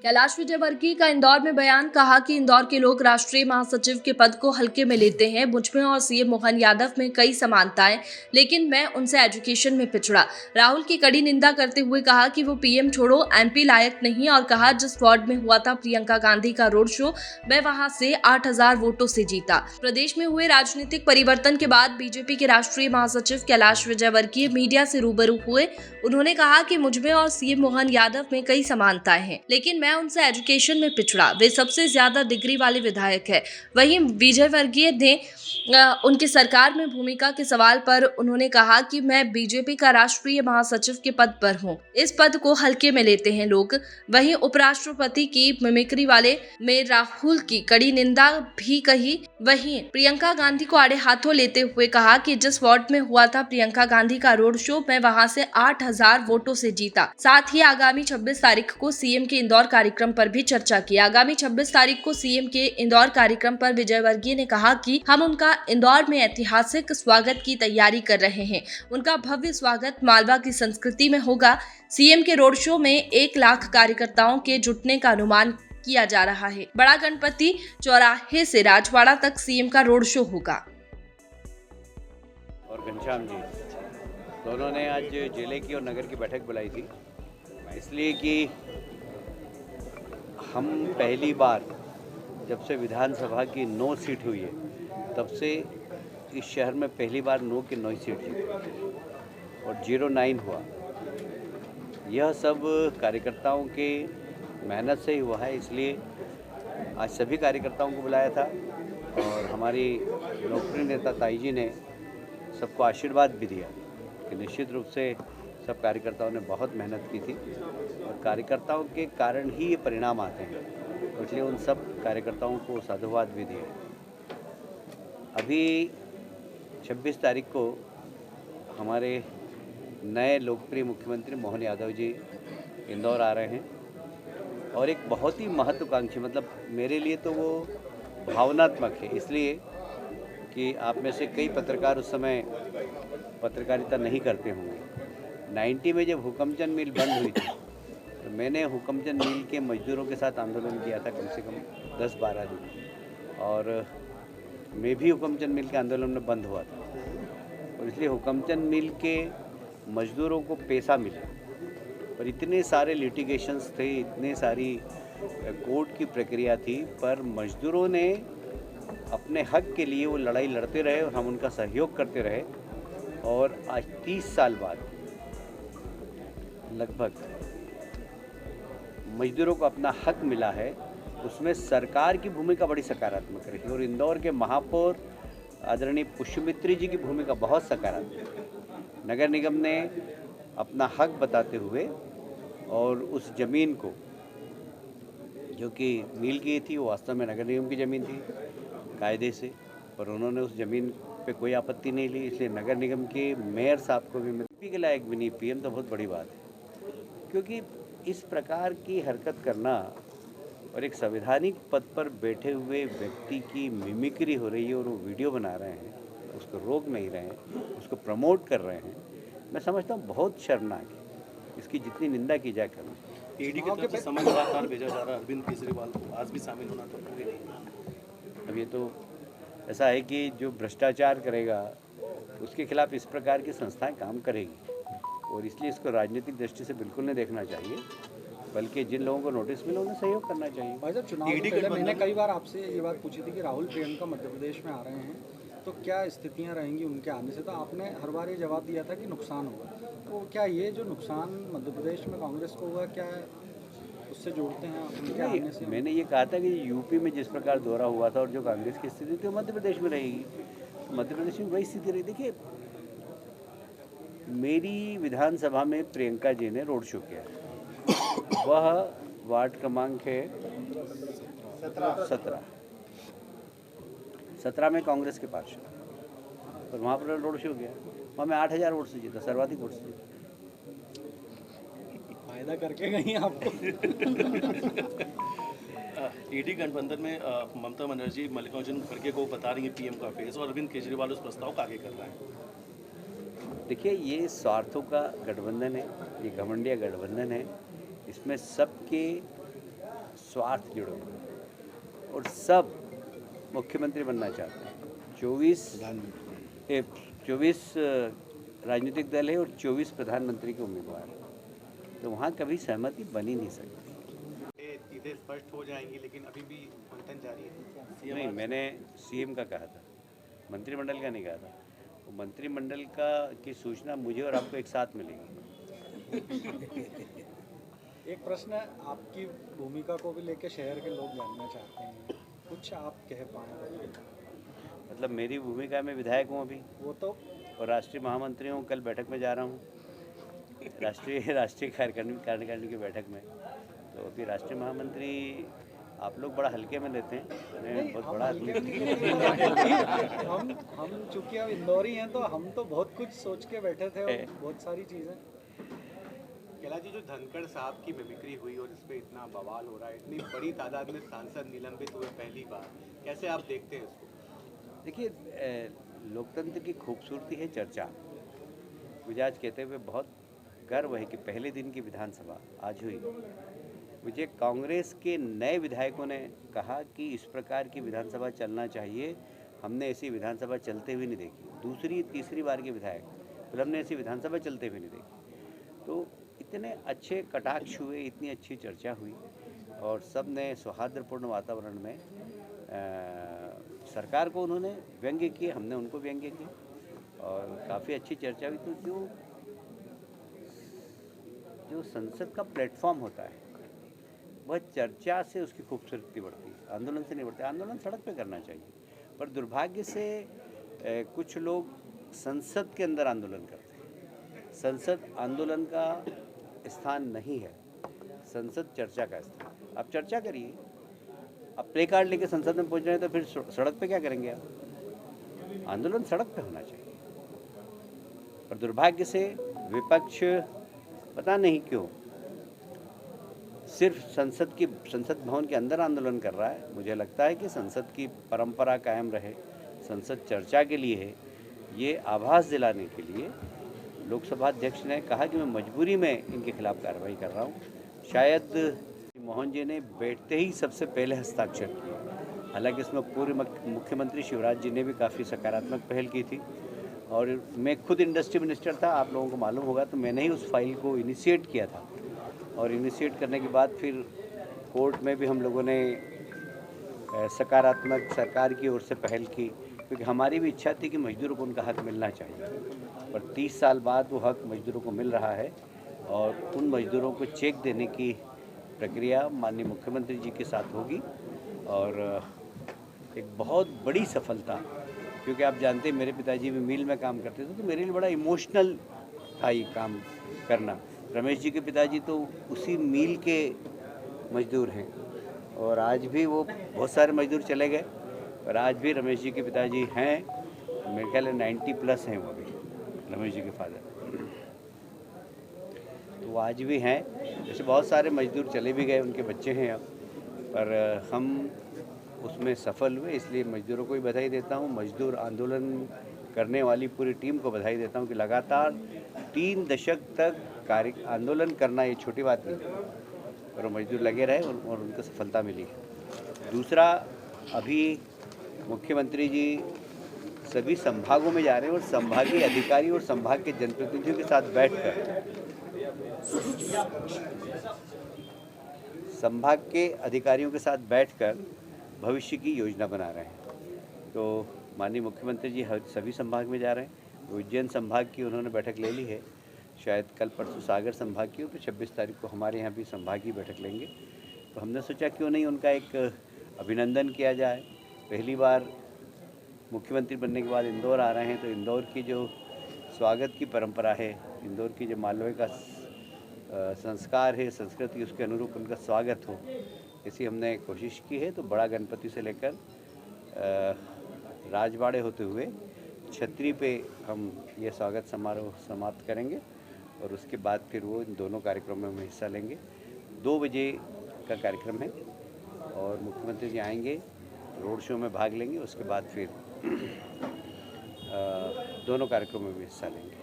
कैलाश विजयवर्गीय का इंदौर में बयान। कहा कि इंदौर के लोग राष्ट्रीय महासचिव के पद को हल्के में लेते हैं। मुझमें और सीएम मोहन यादव में कई समानताएं, लेकिन मैं उनसे एजुकेशन में पिछड़ा। राहुल की कड़ी निंदा करते हुए कहा कि वो पीएम छोड़ो एमपी लायक नहीं, और कहा जिस वार्ड में हुआ था प्रियंका गांधी का रोड शो, मैं वहां से 8,000 वोटों से जीता। प्रदेश में हुए राजनीतिक परिवर्तन के बाद बीजेपी के राष्ट्रीय महासचिव कैलाश विजयवर्गीय मीडिया से रूबरू हुए। उन्होंने कहा कि मुझमें और सीएम मोहन यादव में कई समानताएं हैं, लेकिन मैं उनसे एजुकेशन में पिछड़ा। वे सबसे ज्यादा डिग्री वाले विधायक है। वहीं विजयवर्गीय ने उनकी सरकार में भूमिका के सवाल पर उन्होंने कहा कि मैं बीजेपी का राष्ट्रीय महासचिव के पद पर हूं। इस पद को हल्के में लेते हैं लोग। वहीं उपराष्ट्रपति की मिमिक्री वाले में राहुल की कड़ी निंदा भी कही। वहीं प्रियंका गांधी को आड़े हाथों लेते हुए कहा कि जिस वार्ड में हुआ था प्रियंका गांधी का रोड शो, मैं वहां से 8,000 वोटों से जीता। साथ ही आगामी 26 तारीख को सीएम के इंदौर कार्यक्रम पर भी चर्चा की। आगामी 26 तारीख को सीएम के इंदौर कार्यक्रम पर विजयवर्गीय ने कहा कि हम उनका इंदौर में ऐतिहासिक स्वागत की तैयारी कर रहे हैं। उनका भव्य स्वागत मालवा की संस्कृति में होगा। सीएम के रोड शो में 1 लाख कार्यकर्ताओं के जुटने का अनुमान किया जा रहा है। बड़ा गणपति चौराहे से राजवाड़ा तक सीएम का रोड शो होगा। और घनश्याम जी दोनों ने आज जिले की और नगर की बैठक बुलाई थी, इसलिए कि हम पहली बार जब से विधानसभा की 9 सीट हुई है, तब से इस शहर में पहली बार 9 की 9 सीट जीती और 09 हुआ। यह सब कार्यकर्ताओं के मेहनत से ही हुआ है, इसलिए आज सभी कार्यकर्ताओं को बुलाया था और हमारी लोकप्रिय नेता ताई जी ने सबको आशीर्वाद भी दिया कि निश्चित रूप से सब कार्यकर्ताओं ने बहुत मेहनत की थी और कार्यकर्ताओं के कारण ही ये परिणाम आते हैं, तो इसलिए उन सब कार्यकर्ताओं को साधुवाद भी दिए। अभी 26 तारीख को हमारे नए लोकप्रिय मुख्यमंत्री मोहन यादव जी इंदौर आ रहे हैं और एक बहुत ही महत्वाकांक्षी, मतलब मेरे लिए तो वो भावनात्मक है, इसलिए कि आप में से कई पत्रकार उस समय पत्रकारिता नहीं करते होंगे। 90 में जब हुकमचंद मिल बंद हुई थी, तो मैंने हुकमचंद मिल के मजदूरों के साथ आंदोलन किया था कम से कम 10-12 दिन, और मैं भी हुकमचंद मिल के आंदोलन में बंद हुआ था और इसलिए हुकमचंद मिल के मजदूरों को पैसा मिला और इतने सारे लिटिगेशंस थे, इतने सारी कोर्ट की प्रक्रिया थी, पर मजदूरों ने अपने हक के लिए वो लड़ाई लड़ते रहे और हम उनका सहयोग करते रहे। और आज 30 साल बाद लगभग मजदूरों को अपना हक मिला है, उसमें सरकार की भूमिका बड़ी सकारात्मक रही और इंदौर के महापौर आदरणीय पुष्यमित्री जी की भूमिका बहुत सकारात्मक। नगर निगम ने अपना हक बताते हुए और उस ज़मीन को जो कि मिल की थी, वो वास्तव में नगर निगम की ज़मीन थी कायदे से, पर उन्होंने उस ज़मीन पे कोई आपत्ति नहीं ली, इसलिए नगर निगम के मेयर साहब को भी एमपी के लायक भी नहीं, पीएम तो बहुत बड़ी बात है, क्योंकि इस प्रकार की हरकत करना और एक संवैधानिक पद पर बैठे हुए व्यक्ति की मिमिक्री हो रही है और वो वीडियो बना रहे हैं, उसको रोक नहीं रहे हैं, उसको प्रमोट कर रहे हैं, मैं समझता हूँ बहुत शर्मनाक है। इसकी जितनी निंदा की जाए करें। ईडी की तरफ से समन लगातार भेजा जा रहा है अरविंद केजरीवाल को, आज भी शामिल होना तो कोई नहीं। अब ये तो ऐसा है कि जो भ्रष्टाचार करेगा उसके खिलाफ इस प्रकार की संस्थाएं काम करेगी और इसलिए इसको राजनीतिक दृष्टि से बिल्कुल नहीं देखना चाहिए, बल्कि जिन लोगों को नोटिस मिला उन्हें सहयोग करना चाहिए। भाई साहब, चुनाव से पहले मैंने कई बार आपसे ये बात पूछी थी कि राहुल प्रियंका मध्य प्रदेश में आ रहे हैं, तो क्या स्थितियां रहेंगी उनके आने से, तो आपने हर बार ये जवाब दिया था कि नुकसान होगा। तो क्या ये जो नुकसान मध्य प्रदेश में कांग्रेस को हुआ, क्या उससे जोड़ते हैं आप उनके आने से? मैंने ये कहा था कि यूपी में जिस प्रकार दौरा हुआ था और जो कांग्रेस की स्थिति थी मध्य प्रदेश में रहेगी, मध्य प्रदेश में वही स्थिति रही। देखिए, मेरी विधानसभा में प्रियंका जी ने रोड शो किया, वह वार्ड क्रमांक है 17 में कांग्रेस के पास, और वहाँ पर रोड शो किया, वहाँ मैं 8,000 वोट से जीता, सर्वाधिक वोट से जीता। फायदा करके गई आपको। ईडी गठबंधन में ममता बनर्जी मल्लिकार्जुन खड़गे को बता रही है पीएम का फेस, और अरविंद केजरीवाल उस प्रस्ताव को आगे कर रहा है। देखिए, ये स्वार्थों का गठबंधन है, ये घमंडिया गठबंधन है, इसमें सबके स्वार्थ जुड़े हुए हैं और सब मुख्यमंत्री बनना चाहते हैं। 24 राजनीतिक दल है और 24 प्रधानमंत्री के उम्मीदवार हैं, तो वहाँ कभी सहमति बन ही नहीं सकती। ये चीज़ें स्पष्ट हो जाएंगी, लेकिन अभी भी मंथन जारी है। नहीं, मैंने सीएम का कहा था, मंत्रिमंडल का नहीं कहा था। वो मंत्रिमंडल की सूचना मुझे और आपको एक साथ मिलेगी। एक प्रश्न है, आपकी भूमिका को भी लेकर शहर के लोग जानना चाहते हैं, कुछ आप कह पाएँ? मतलब मेरी भूमिका में विधायक हूँ अभी, वो तो और राष्ट्रीय महामंत्री हूँ। कल बैठक में जा रहा हूँ, राष्ट्रीय कार्यकारिणी की बैठक में। तो अभी राष्ट्रीय महामंत्री आप लोग बड़ा हल्के में लेते हैं, मैं बहुत बड़ा आदमी हम चूंकि अब इंदौरी हैं तो हम तो बहुत कुछ सोच के बैठे थे और बहुत सारी चीज़ें। कैलाश जी, जो धनखड़ साहब की मिमिक्री हुई और इस पे इतना बवाल हो रहा है, इतनी बड़ी तादाद में सांसद निलंबित हुए पहली बार, कैसे आप देखते हैं इसको? देखिए, लोकतंत्र की खूबसूरती है चर्चा। मुझे आज कहते हुए बहुत गर्व है कि पहले दिन की विधानसभा आज हुई। मुझे कांग्रेस के नए विधायकों ने कहा कि इस प्रकार की विधानसभा चलना चाहिए, हमने ऐसी विधानसभा चलते हुए नहीं देखी। दूसरी तीसरी बार के विधायक, फिर हमने ऐसी विधानसभा चलते हुए नहीं देखी। तो इतने अच्छे कटाक्ष हुए, इतनी अच्छी चर्चा हुई और सब ने सौहार्दपूर्ण वातावरण में सरकार को उन्होंने व्यंग्य किए, हमने उनको व्यंग्य किए और काफ़ी अच्छी चर्चा हुई। तो जो संसद का प्लेटफॉर्म होता है वह चर्चा से उसकी खूबसूरती बढ़ती है, आंदोलन से नहीं बढ़ती। आंदोलन सड़क पे करना चाहिए, पर दुर्भाग्य से कुछ लोग संसद के अंदर आंदोलन करते हैं। संसद आंदोलन का स्थान नहीं है, संसद चर्चा का स्थान। आप चर्चा करिए, आप प्ले कार्ड लेके संसद में पहुंच रहे हैं तो फिर सड़क पे क्या करेंगे आप? आंदोलन सड़क पे होना चाहिए। पर दुर्भाग्य से विपक्ष पता नहीं क्यों सिर्फ संसद भवन के अंदर आंदोलन कर रहा है। मुझे लगता है कि संसद की परंपरा कायम रहे, संसद चर्चा के लिए है, ये आभास दिलाने के लिए लोकसभा अध्यक्ष ने कहा कि मैं मजबूरी में इनके खिलाफ कार्रवाई कर रहा हूँ। शायद मोहन जी ने बैठते ही सबसे पहले हस्ताक्षर किए। हालांकि इसमें पूर्व मुख्यमंत्री शिवराज जी ने भी काफ़ी सकारात्मक पहल की थी और मैं खुद इंडस्ट्री मिनिस्टर था, आप लोगों को मालूम होगा, तो मैंने ही उस फाइल को इनिशिएट किया था और इनिशिएट करने के बाद फिर कोर्ट में भी हम लोगों ने सकारात्मक सरकार की ओर से पहल की, क्योंकि हमारी भी इच्छा थी कि मजदूरों को उनका हक मिलना चाहिए। पर 30 साल बाद वो हक मजदूरों को मिल रहा है और उन मजदूरों को चेक देने की प्रक्रिया माननीय मुख्यमंत्री जी के साथ होगी और एक बहुत बड़ी सफलता, क्योंकि आप जानते हैं मेरे पिताजी भी मिल में काम करते थे, तो मेरे लिए बड़ा इमोशनल था ये काम करना। रमेश जी के पिताजी तो उसी मिल के मजदूर हैं और आज भी वो बहुत सारे मजदूर चले गए, पर आज भी रमेश जी के पिताजी हैं, मेरे ख्याल 90+ हैं वो भी, रमेश जी के फादर, तो वो आज भी हैं। जैसे बहुत सारे मजदूर चले भी गए, उनके बच्चे हैं अब, पर हम उसमें सफल हुए, इसलिए मजदूरों को भी बधाई देता हूँ। मजदूर आंदोलन करने वाली पूरी टीम को बधाई देता हूँ कि लगातार 3 दशक तक आंदोलन करना ये छोटी बात नहीं, और मजदूर लगे रहे और उनको सफलता मिली है। दूसरा, अभी मुख्यमंत्री जी सभी संभागों में जा रहे हैं और संभागीय अधिकारी और संभाग के जनप्रतिनिधियों के साथ बैठकर संभाग के अधिकारियों के साथ बैठकर भविष्य की योजना बना रहे हैं। तो माननीय मुख्यमंत्री जी सभी संभाग में जा रहे हैं। उज्जैन संभाग की उन्होंने बैठक ले ली है, शायद कल परसों सागर संभाग की, फिर 26 तारीख को हमारे यहाँ भी संभाग की बैठक लेंगे। तो हमने सोचा क्यों नहीं उनका एक अभिनंदन किया जाए। पहली बार मुख्यमंत्री बनने के बाद इंदौर आ रहे हैं, तो इंदौर की जो स्वागत की परंपरा है, इंदौर की जो मालवे का संस्कार है, संस्कृति, उसके अनुरूप उनका स्वागत हो, ऐसी हमने कोशिश की है। तो बड़ा गणपति से लेकर राजबाड़े होते हुए छतरी पे हम ये स्वागत समारोह समाप्त करेंगे और उसके बाद फिर वो इन दोनों कार्यक्रमों में हिस्सा लेंगे। 2 बजे का कार्यक्रम है और मुख्यमंत्री जी आएंगे, रोड शो में भाग लेंगे, उसके बाद फिर दोनों कार्यक्रमों में हिस्सा लेंगे।